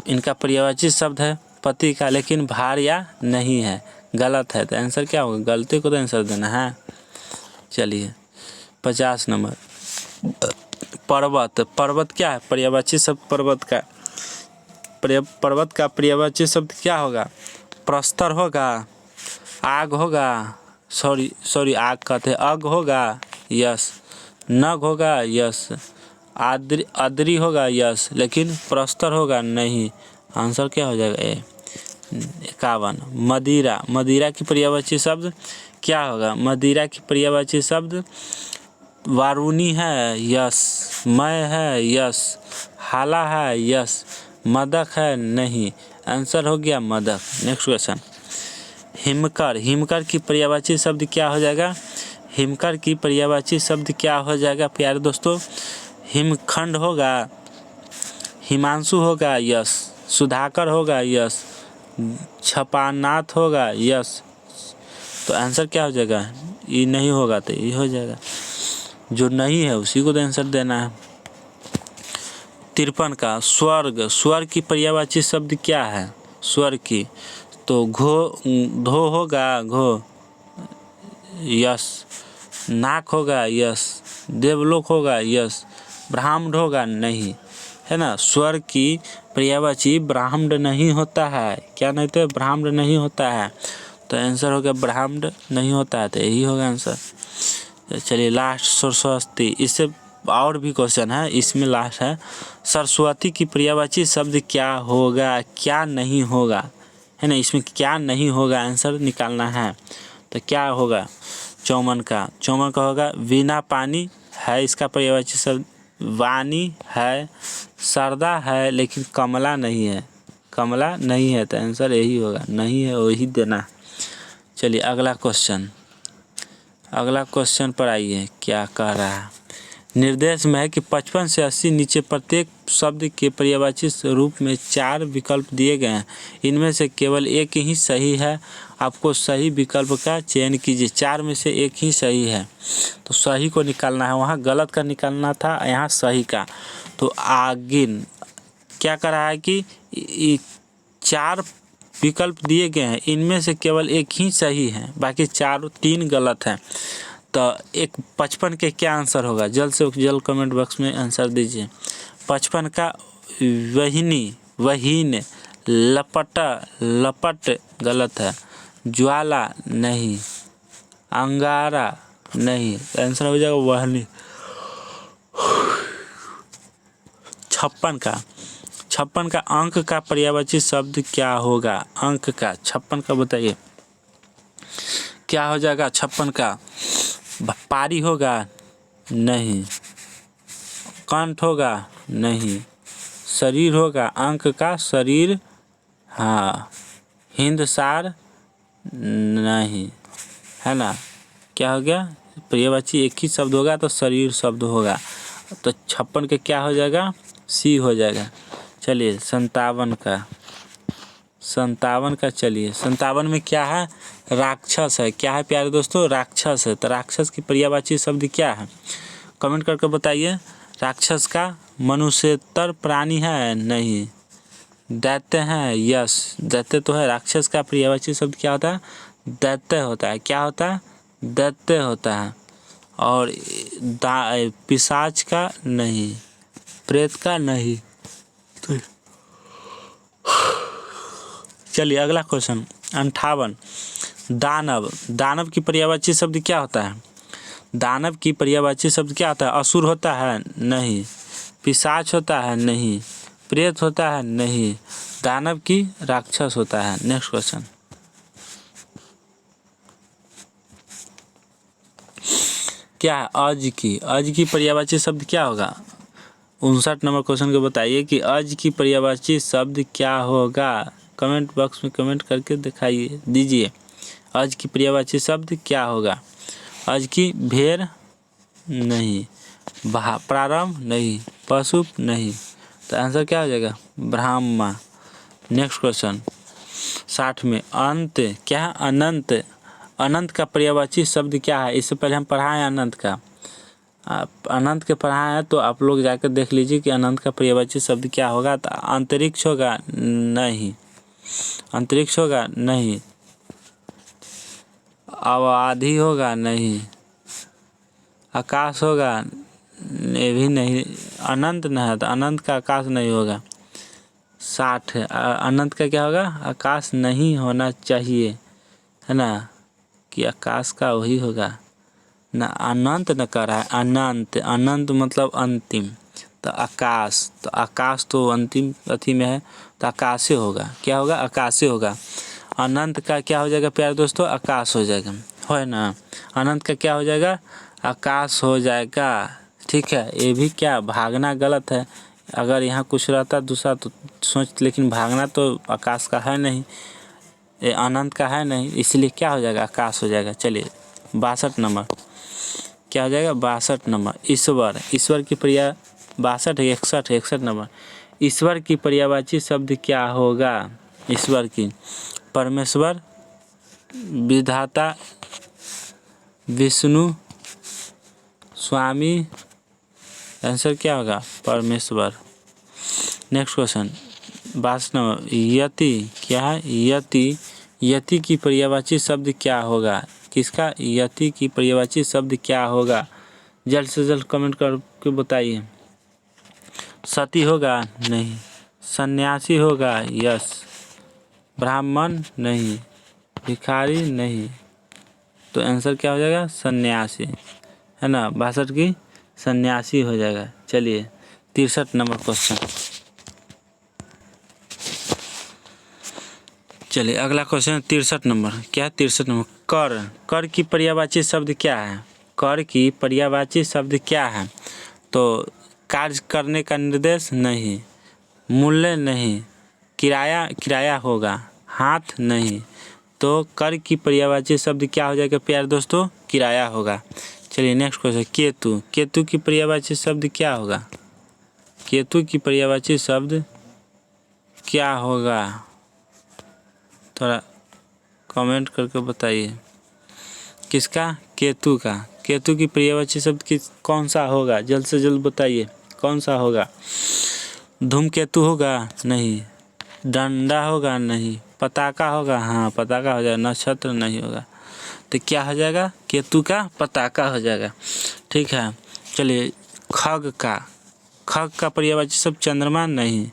इनका पर्यायवाची शब्द है पति का, लेकिन भारिया नहीं है, गलत है, तो आंसर क्या होगा? गलती को तो आंसर देना है। चलिए 50 नंबर, पर्वत। पर्वत क्या है? पर्यायवाची शब्द पर्वत का, पर्वत का पर्यायवाची शब्द क्या होगा? प्रस्तर होगा, आग होगा, सॉरी आग कहते हैं, अग होगा यस, नग होगा यस, आद्री होगा यस, लेकिन प्रस्तर होगा नहीं, आंसर क्या हो जाएगा? ए। 51 मदिरा। मदिरा की पर्यायवाची शब्द क्या होगा? मदिरा की पर्यायवाची शब्द वारुणी है यस, मय है यस, हाला है यस, मदक है नहीं, आंसर हो गया मदक। नेक्स्ट क्वेश्चन, हिमकर। हिमकर की पर्यायवाची शब्द क्या हो जाएगा? हिमकर की पर्यायवाची शब्द क्या हो जाएगा प्यारे दोस्तों? हिमखंड होगा, हिमांशु होगा यस, सुधाकर होगा यस, छपानाथ होगा यस, तो आंसर क्या हो जाएगा? ये नहीं होगा तो ये हो जाएगा, जो नहीं है उसी को तो आंसर देना है। 53 का स्वर्ग। स्वर्ग की पर्यायवाची शब्द क्या है? स्वर्ग की तो धो होगा घो यस, नाक होगा यस, देवलोक होगा यस, ब्राह्मण होगा नहीं, है ना। स्वर्ग की पर्यायवाची ब्राह्मण नहीं होता है, क्या नहीं तो ब्राह्मण नहीं होता है, तो आंसर हो गया ब्राह्मण नहीं होता है, तो यही होगा आंसर। चलिए लास्ट सरस्वती। इससे और भी क्वेश्चन है, इसमें लास्ट है। सरस्वती की पर्यायवाची शब्द क्या होगा? क्या नहीं होगा, है ना, इसमें क्या नहीं होगा आंसर निकालना है, तो क्या होगा? 54 का होगा बिना पानी है, इसका पर्यायवाची शब्द वाणी है, सरदा है लेकिन कमला नहीं है, कमला नहीं है, तो आंसर यही होगा, नहीं है वही देना। चलिए अगला क्वेश्चन पर आइए, क्या कह रहा है। निर्देश में है कि 55 से 80 नीचे प्रत्येक शब्द के पर्यायवाची रूप में 4 विकल्प दिए गए हैं। इनमें से केवल एक ही सही है। आपको सही विकल्प का चयन कीजिए। 4 में से एक ही सही है, तो सही को निकालना है। वहाँ गलत का निकालना था, यहाँ सही का। तो आगे क्या कर रहा है कि 4 विकल्प दिए गए हैं, इनमें से केवल एक ही सही है, बाकी 3 गलत हैं। तो 55 के क्या आंसर होगा? जल्द से जल्द कमेंट बॉक्स में आंसर दीजिए। 55 का वहीन, लपट गलत है, ज्वाला नहीं, अंगारा नहीं, आंसर हो जाएगा वहनी। 56 का अंक का पर्यायवाची शब्द क्या होगा? अंक का 56 का बताइए क्या हो जाएगा? 56 का पारी होगा? नहीं। कंठ होगा? नहीं। शरीर होगा? अंक का शरीर, हाँ। हिंदसार? नहीं, है ना। क्या हो गया? पर्यायवाची एक ही शब्द होगा तो शरीर शब्द होगा, तो 56 के क्या हो जाएगा? सी हो जाएगा। चलिए 57 का चलिए 57 में क्या है? राक्षस है। क्या है प्यारे दोस्तों? राक्षस है। तो राक्षस की पर्यायवाची शब्द क्या है? कमेंट करके बताइए। राक्षस का मनुष्यतर प्राणी है? नहीं। दैत्य है? यस, दैत्य तो है। राक्षस का पर्यायवाची शब्द क्या होता है? दैत्य होता है। क्या होता है? दैत्य होता है। और पिशाच का नहीं, प्रेत का नहीं। चलिए अगला क्वेश्चन 58। दानव की पर्यायवाची शब्द क्या होता है? दानव की पर्यायवाची शब्द क्या होता है? असुर होता है? नहीं। पिशाच होता है? नहीं। प्रेत होता है? नहीं। दानव की राक्षस होता है। नेक्स्ट क्वेश्चन क्या है? अज की पर्यायवाची शब्द क्या होगा? 59 नंबर क्वेश्चन को बताइए कि अज की पर्यायवाची शब्द क्या होगा? कमेंट बॉक्स में कमेंट करके दिखाइए दीजिए। अज की पर्यायवाची शब्द क्या होगा? अज की भेड़? नहीं। प्रारंभ? नहीं। पशु? नहीं। तो आंसर क्या हो जाएगा? ब्रह्मा। नेक्स्ट क्वेश्चन 60 में अंत क्या है? अनंत। अनंत का पर्यायवाची शब्द क्या है? इससे पहले हम पढ़ाए अनंत का। आप अनंत के पढ़ाए हैं तो आप लोग जाकर देख लीजिए कि अनंत का पर्यायवाची शब्द क्या होगा। तो अंतरिक्ष होगा? नहीं। अंतरिक्ष होगा? नहीं। अवधि होगा? नहीं। आकाश होगा? ये भी नहीं। अनंत न है तो अनंत का आकाश नहीं होगा। 60 अनंत का क्या होगा? आकाश नहीं होना चाहिए, है ना, कि आकाश का वही होगा ना। अनंत न कर रहा है, अनंत। अनंत मतलब अंतिम। तो आकाश तो अंतिम अथी में है, तो आकाशे होगा। क्या होगा? आकाशे होगा। अनंत का क्या हो जाएगा प्यारे दोस्तों? आकाश हो जाएगा, है ना। अनंत का क्या हो जाएगा? आकाश हो जाएगा। ठीक है। ये भी क्या, भागना गलत है। अगर यहाँ कुछ रहता दूसरा तो सोच, लेकिन भागना तो आकाश का है नहीं, ये अनंत का है नहीं, इसलिए क्या हो जाएगा? आकाश हो जाएगा। चलिए 62 नंबर क्या हो जाएगा? 62 नंबर ईश्वर की पर्याय 62 61 नंबर ईश्वर की पर्यायवाची शब्द क्या होगा? ईश्वर की परमेश्वर, विधाता, विष्णु, स्वामी। आंसर क्या होगा? परमेश्वर। नेक्स्ट क्वेश्चन 62 नंबर यति क्या है? यति की पर्यायवाची शब्द क्या होगा? किसका? यति की पर्यायवाची शब्द क्या होगा? जल्द से जल्द कमेंट करके बताइए। सती होगा? नहीं। सन्यासी होगा? यस। ब्राह्मण? नहीं। भिखारी? नहीं। तो आंसर क्या हो जाएगा? सन्यासी, है ना। 62 की सन्यासी हो जाएगा। चलिए 63 नंबर क्वेश्चन। चलिए अगला क्वेश्चन 63 नंबर क्या है? 63 नंबर कर की पर्यायवाची शब्द क्या है? कर की पर्यायवाची शब्द क्या है? तो कार्य करने का निर्देश? नहीं। मूल्य? नहीं। किराया होगा। हाथ? नहीं। तो कर की पर्यायवाची शब्द क्या हो जाएगा प्यारे दोस्तों? किराया होगा। चलिए नेक्स्ट क्वेश्चन, केतु। केतु की पर्यायवाची शब्द क्या होगा? केतु की पर्यायवाची शब्द क्या होगा? थोड़ा कमेंट करके बताइए। किसका? केतु का। केतु की पर्यायवाची शब्द कौन सा होगा? जल्द से जल्द बताइए कौन सा होगा? धूमकेतु होगा? नहीं। डंडा होगा? नहीं। पताका होगा? हाँ पताका हो जाएगा। नक्षत्र नहीं होगा, तो क्या हो जाएगा? केतु का पताका हो जाएगा। ठीक है, चलिए खग का। खग का पर्यायवाची शब्द चंद्रमा? नहीं।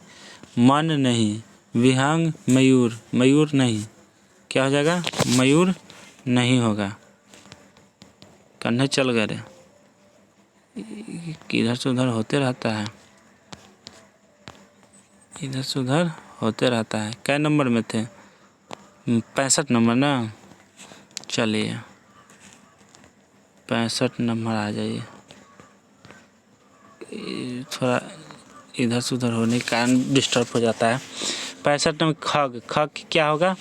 मन? नहीं। विहंग? मयूर? मयूर नहीं। क्या हो जाएगा? मयूर नहीं होगा। कन्हे चल गए रे, इधर से उधर होते रहता है, इधर से उधर होते रहता है। कै नंबर में थे? 65 नंबर ना। चलिए 65 नंबर आ जाइए। थोड़ा इधर से उधर होने के कारण डिस्टर्ब हो जाता है। 65 नंबर खग। खग क्या होगा?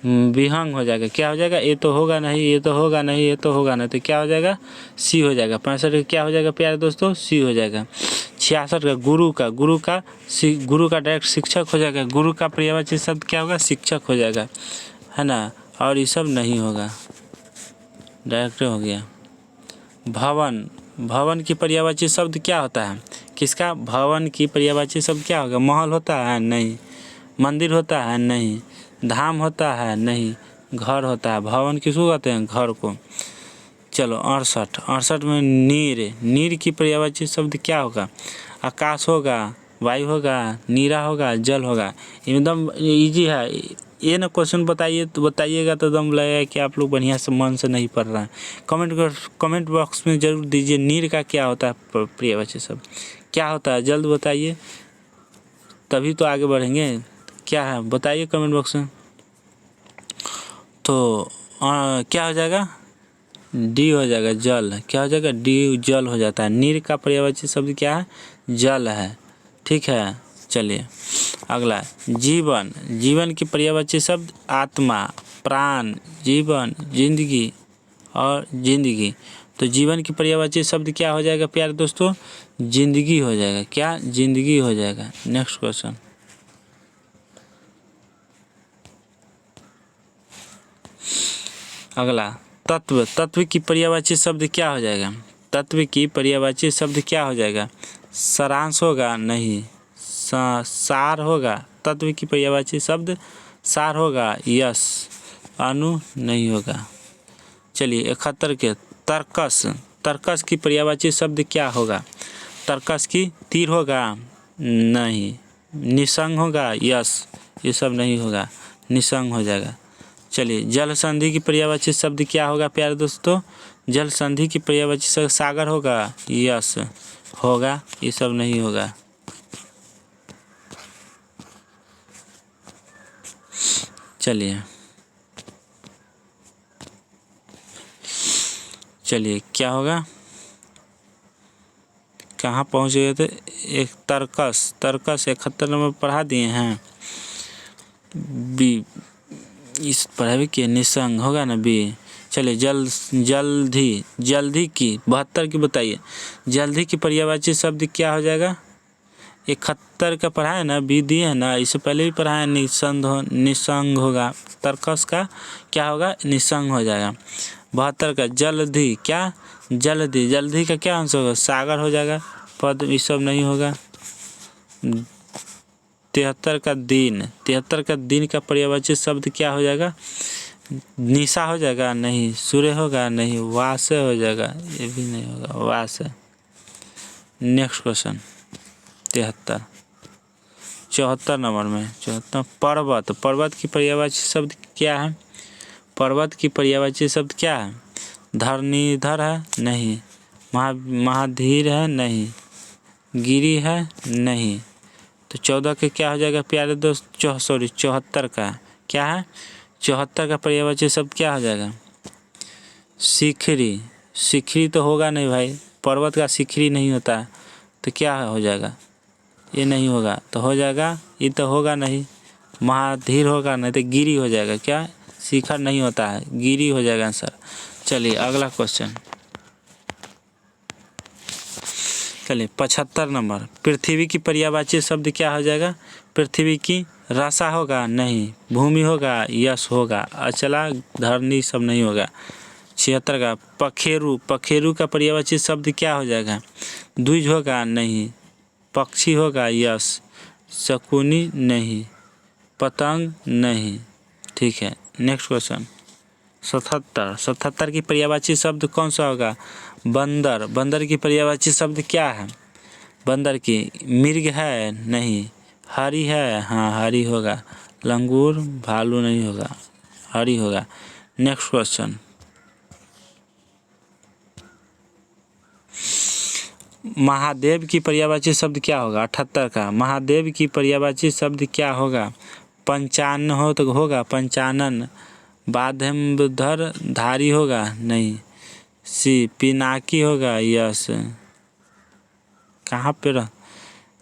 विहंग हो जाएगा। क्या हो जाएगा? ये तो होगा नहीं, ये तो होगा नहीं, ये तो होगा नहीं, तो क्या हो जाएगा? सी हो जाएगा। 65 का क्या हो जाएगा प्यारे दोस्तों? सी हो जाएगा। 66 का गुरु का। गुरु का डायरेक्ट शिक्षक हो जाएगा। गुरु का पर्यायवाची शब्द क्या होगा? शिक्षक हो जाएगा, है ना। और ये सब नहीं होगा, डायरेक्ट हो गया। भवन। भवन की पर्यायवाची शब्द क्या होता है? किसका? भवन की पर्यायवाची शब्द क्या होगा? महल होता है? नहीं। मंदिर होता है? नहीं। धाम होता है? नहीं। घर होता है। भवन किसको कहते हैं? घर को। चलो 68 में नीर। नीर की पर्यायवाची शब्द क्या होगा? आकाश होगा? वायु होगा? नीरा होगा? जल होगा? एकदम इजी है ये ना। क्वेश्चन बताइए तो बताइएगा तो दम लगेगा कि आप लोग बढ़िया से मन से नहीं पढ़ रहे हैं। कमेंट बॉक्स में ज़रूर दीजिए नीर का क्या होता है पर्यायवाची शब्द, क्या होता है? जल्द बताइए, तभी तो आगे बढ़ेंगे। क्या है बताइए कमेंट बॉक्स में। तो क्या हो जाएगा? डी हो जाएगा, जल। क्या हो जाएगा? डी जल हो जाता है। नीर का पर्यायवाची शब्द क्या है? जल है। ठीक है, चलिए अगला, जीवन। जीवन की पर्यायवाची शब्द आत्मा, प्राण, जीवन, जिंदगी और जिंदगी। तो जीवन की पर्यायवाची शब्द क्या हो जाएगा प्यारे दोस्तों? जिंदगी हो जाएगा। क्या? जिंदगी हो जाएगा। नेक्स्ट क्वेश्चन, अगला, तत्व। तत्व की पर्यायवाची शब्द क्या हो जाएगा? तत्व की पर्यायवाची शब्द क्या हो जाएगा? सारांश होगा? नहीं। सार होगा? तत्व की पर्यायवाची शब्द सार होगा? यस। अणु नहीं होगा। चलिए 71 के, तर्कस। तर्कस की पर्यायवाची शब्द क्या होगा? तर्कस की तीर होगा? नहीं। निसंग होगा? यस। ये सब नहीं होगा, निसंग हो जाएगा। चलिए जल संधि की पर्यायवाची शब्द क्या होगा प्यारे दोस्तों? जल संधि की पर्यायवाची शब्द सागर होगा? यस होगा, ये सब नहीं होगा। चलिए क्या होगा? कहाँ पहुँच गए थे? एक तर्कस। 71 नंबर पढ़ा दिए हैं। बी इस पढ़ाई के निसंग होगा ना, बी। चलिए जल्दी। जल्दी की 72 की बताइए। जल्दी की पर्यायवाची शब्द क्या हो जाएगा? 71 का पढ़ा है ना, बी दिए है ना, इससे पहले भी पढ़ा है। निसंग होगा। तर्कस का क्या होगा? निसंग हो जाएगा। 72 का जल्दी। क्या? जल्दी। जल्दी का क्या आंसर होगा? सागर हो जाएगा। पद ये सब नहीं होगा। 73 का दिन। 73 का दिन का पर्यायवाची शब्द क्या हो जाएगा? निशा हो जाएगा? नहीं। सूर्य होगा? नहीं। वास हो जाएगा? ये भी नहीं होगा, वास। नेक्स्ट क्वेश्चन 73, 74 नंबर में 74, पर्वत। पर्वत की पर्यायवाची शब्द क्या है? पर्वत की पर्यायवाची शब्द क्या है? धरणीधर है? नहीं। महाधीर है? नहीं। गिरी है? नहीं। तो 14 के क्या हो जाएगा प्यारे दोस्त? 74 का क्या है? 74 का पर्यायवाची शब्द क्या हो जाएगा? शिखरी। शिखरी तो होगा नहीं भाई, पर्वत का शिखरी नहीं होता, तो क्या हो जाएगा? ये नहीं होगा, तो हो जाएगा, ये तो होगा नहीं। महाधीर होगा नहीं तो गिरी हो जाएगा। क्या? शिखर नहीं होता है, गिरी हो जाएगा आंसर। चलिए अगला क्वेश्चन, चलिए 75 नंबर, पृथ्वी की पर्यायवाची शब्द क्या हो जाएगा? पृथ्वी की राशा होगा? नहीं। भूमि होगा? यस होगा। अचला धरनी सब नहीं होगा। 76 का पखेरु, पखेरु का पर्यायवाची शब्द क्या हो जाएगा? द्विज होगा? नहीं। पक्षी होगा? यस। शकुनी? नहीं। पतंग? नहीं। ठीक है, नेक्स्ट क्वेश्चन 77 की पर्यायवाची शब्द कौन सा होगा? बंदर, बंदर की पर्यायवाची शब्द क्या है? बंदर की मृग है? नहीं। हरी है? हाँ हरी होगा। लंगूर? भालू नहीं होगा, हरी होगा। नेक्स्ट क्वेश्चन महादेव की पर्यायवाची शब्द क्या होगा? 78 का महादेव की पर्यायवाची शब्द क्या होगा? पंचानन हो तो होगा पंचानन। बाधमधर धारी होगा? नहीं। सी पिनाकी होगा? यस। कहाँ पे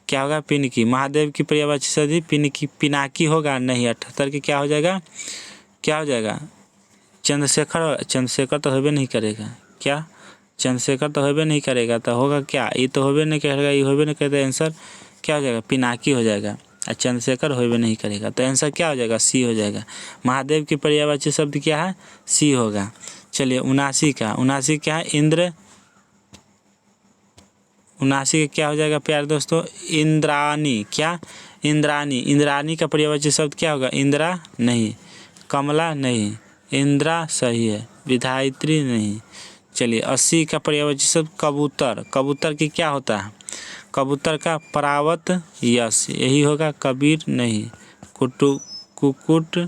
क्या होगा? पिनकी। महादेव की पर्यायवाची शब्द पिनाकी होगा? नहीं। 78 की क्या हो जाएगा? क्या हो जाएगा? चंद्रशेखर, चंद्रशेखर तो होबे नहीं करेगा। क्या? चंद्रशेखर तो होबे नहीं करेगा, तो होगा क्या? ये तो होबे नहीं करेगा, ये होबे नहीं करेगा। आंसर क्या हो जाएगा? पिनाकी हो जाएगा। और चंद्रशेखर होबे नहीं करेगा, तो आंसर क्या हो जाएगा? सी हो जाएगा। महादेव की पर्यायवाची शब्द क्या है? सी होगा। चलिए 79 का, 79 क्या है? इंद्र। 79 का क्या हो जाएगा प्यारे दोस्तों? इंद्राणी। क्या? इंद्राणी। इंद्राणी का पर्यायवाची शब्द क्या होगा? इंदिरा? नहीं। कमला? नहीं। इंद्रा सही है। विधायत्री? नहीं। चलिए 80 का पर्यायवाची शब्द कबूतर। कबूतर की क्या होता है? कबूतर का परावत? यस यही होगा। कबीर? नहीं। कुकुट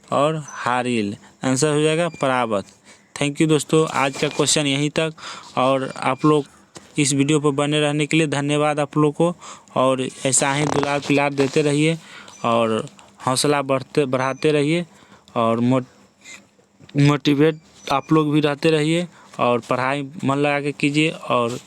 और हारिल, आंसर हो जाएगा परावत। थैंक यू दोस्तों, आज का क्वेश्चन यहीं तक। और आप लोग इस वीडियो पर बने रहने के लिए धन्यवाद आप लोग को। और ऐसा ही दुलार पिलार देते रहिए और हौसला बढ़ाते रहिए और मोटिवेट आप लोग भी रहते रहिए और पढ़ाई मन लगा के कीजिए और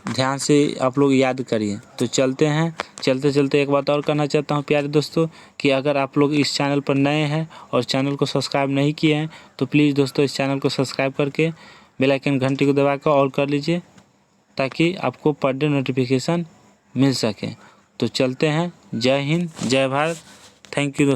ध्यान से आप लोग याद करिए। तो चलते हैं। चलते चलते एक बात और कहना चाहता हूँ प्यारे दोस्तों कि अगर आप लोग इस चैनल पर नए हैं और चैनल को सब्सक्राइब नहीं किए हैं तो प्लीज़ दोस्तों इस चैनल को सब्सक्राइब करके बेल आइकन घंटी को दबाकर ऑल कर लीजिए ताकि आपको पर डे नोटिफिकेशन मिल सके। तो चलते हैं। जय हिंद, जय भारत। थैंक यू दोस्तों।